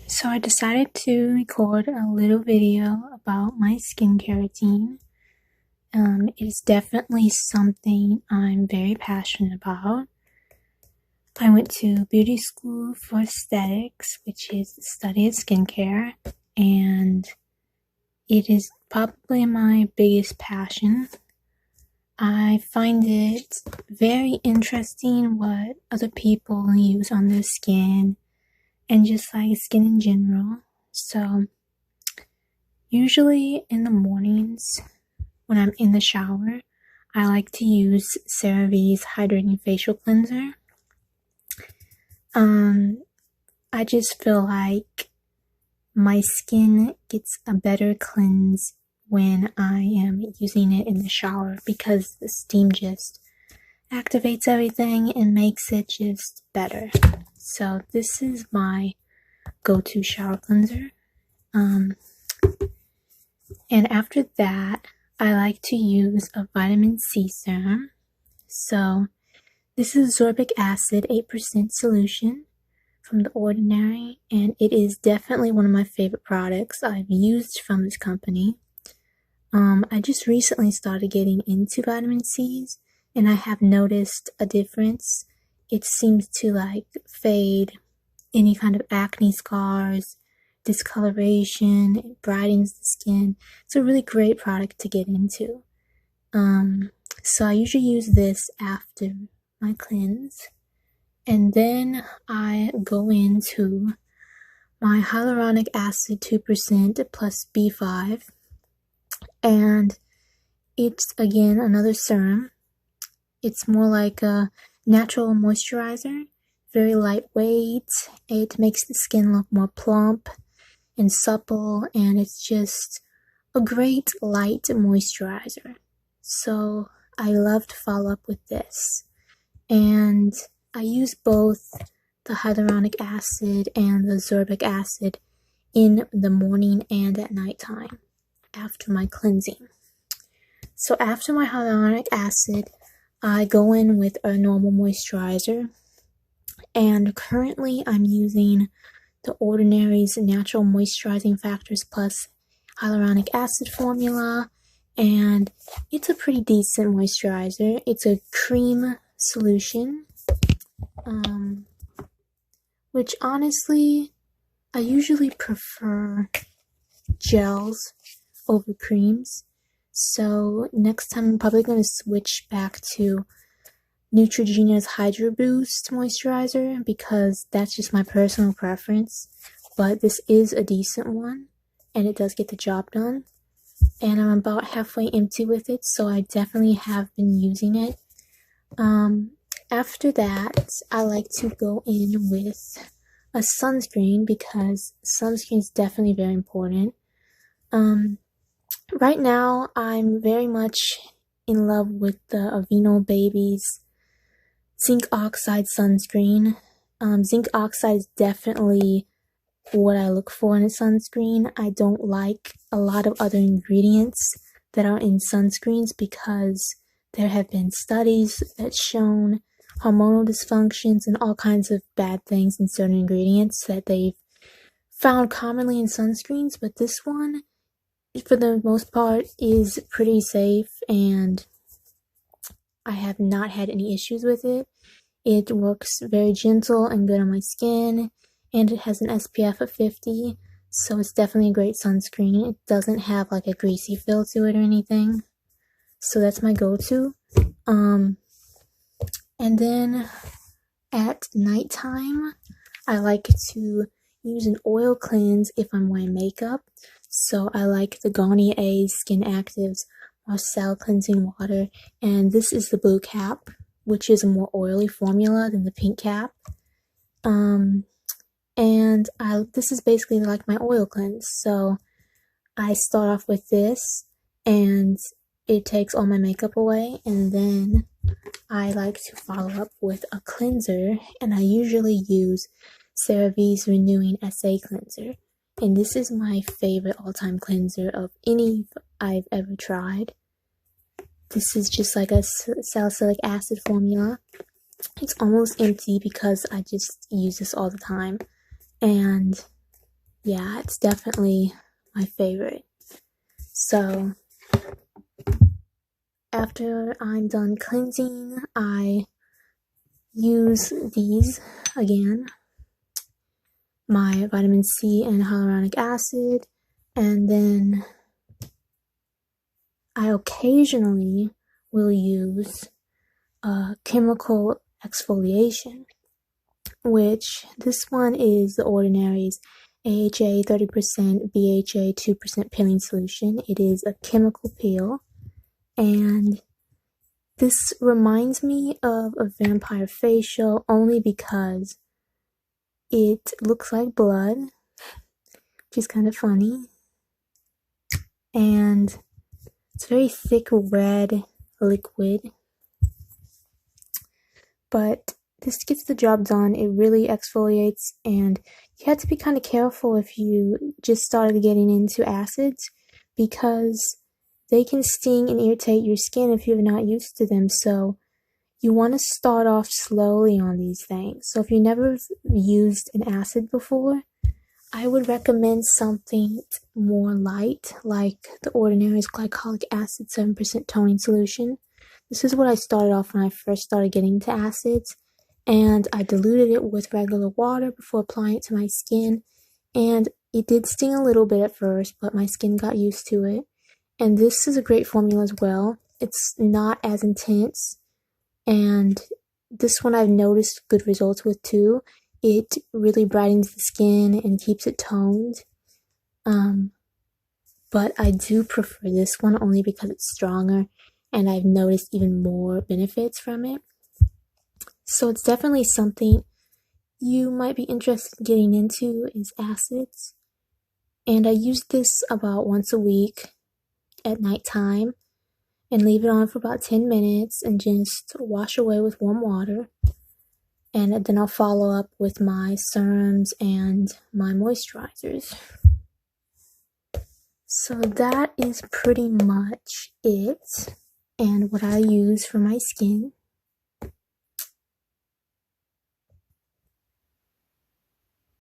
So I decided to record a little video about my skincare routine. It's definitely something I'm very passionate about. I went to beauty school for aesthetics, which is the study of skincare, and it is probably my biggest passion. I find it very interesting what other people use on their skin and just like skin in general. So usually in the mornings when I'm in the shower, I like to use CeraVe's Hydrating Facial Cleanser. I just feel like my skin gets a better cleanse when I am using it in the shower because the steam just activates everything and makes it just better. So this is my go-to shower cleanser. And after that, I like to use a vitamin C serum. So this is Ascorbic acid 8% solution from the Ordinary, and it is definitely one of my favorite products I've used from this company. I just recently started getting into vitamin C's, and I have noticed a difference. It seems to like fade any kind of acne scars, discoloration, it brightens the skin. It's a really great product to get into. So I usually use this after my cleanse, and then I go into my hyaluronic acid 2% plus B5, and it's again another serum. It's more like a natural moisturizer, very lightweight. It makes the skin look more plump and supple, and it's just a great light moisturizer. So I love to follow up with this, and I use both the hyaluronic acid and the ascorbic acid in the morning and at nighttime after my cleansing. So after my hyaluronic acid, I go in with a normal moisturizer, and currently I'm using the Ordinary's Natural Moisturizing Factors Plus Hyaluronic Acid formula, and it's a pretty decent moisturizer. It's a cream solution, which honestly, I usually prefer gels over creams. So next time I'm probably going to switch back to Neutrogena's Hydro Boost moisturizer because that's just my personal preference. But this is a decent one, and it does get the job done. And I'm about halfway empty with it, so I definitely have been using it. After that, I like to go in with a sunscreen because sunscreen is definitely very important. Right now, I'm very much in love with the Aveeno Baby's Zinc Oxide sunscreen. Zinc Oxide is definitely what I look for in a sunscreen. I don't like a lot of other ingredients that are in sunscreens because there have been studies that shown hormonal dysfunctions and all kinds of bad things in certain ingredients that they've found commonly in sunscreens, but this one, for the most part, is pretty safe, and I have not had any issues with it. It works very gentle and good on my skin, and it has an SPF of 50, so it's definitely a great sunscreen. It doesn't have like a greasy feel to it or anything, so that's my go-to. And then at nighttime, I like to use an oil cleanse if I'm wearing makeup. So I like the Garnier SkinActive's Micellar cleansing water, and this is the blue cap, which is a more oily formula than the pink cap. This is basically like my oil cleanse. So I start off with this, and it takes all my makeup away, and then I like to follow up with a cleanser, and I usually use CeraVe's Renewing SA Cleanser. And this is my favorite all-time cleanser of any I've ever tried. This is just like a salicylic acid formula. It's almost empty because I just use this all the time. And yeah, it's definitely my favorite. So after I'm done cleansing, I use these again, my vitamin C and hyaluronic acid, and then I occasionally will use chemical exfoliation, which this one is the Ordinary's AHA 30%, BHA 2% peeling solution. It is a chemical peel, and this reminds me of a vampire facial only because it looks like blood, which is kind of funny, and it's very thick red liquid, but this gets the job done. It really exfoliates, and you have to be kind of careful if you just started getting into acids because they can sting and irritate your skin if you're not used to them. So you want to start off slowly on these things. So if you never used an acid before, I would recommend something more light, like the Ordinary's glycolic acid 7% toning solution. This is what I started off when I first started getting into acids, and I diluted it with regular water before applying it to my skin, and it did sting a little bit at first, but my skin got used to it. And this is a great formula as well. It's not as intense, and this one I've noticed good results with too. It really brightens the skin and keeps it toned. But I do prefer this one only because it's stronger, and I've noticed even more benefits from it. So it's definitely something you might be interested in getting into, is acids. And I use this about once a week at nighttime and leave it on for about 10 minutes and just wash away with warm water. And then I'll follow up with my serums and my moisturizers. So that is pretty much it and what I use for my skin.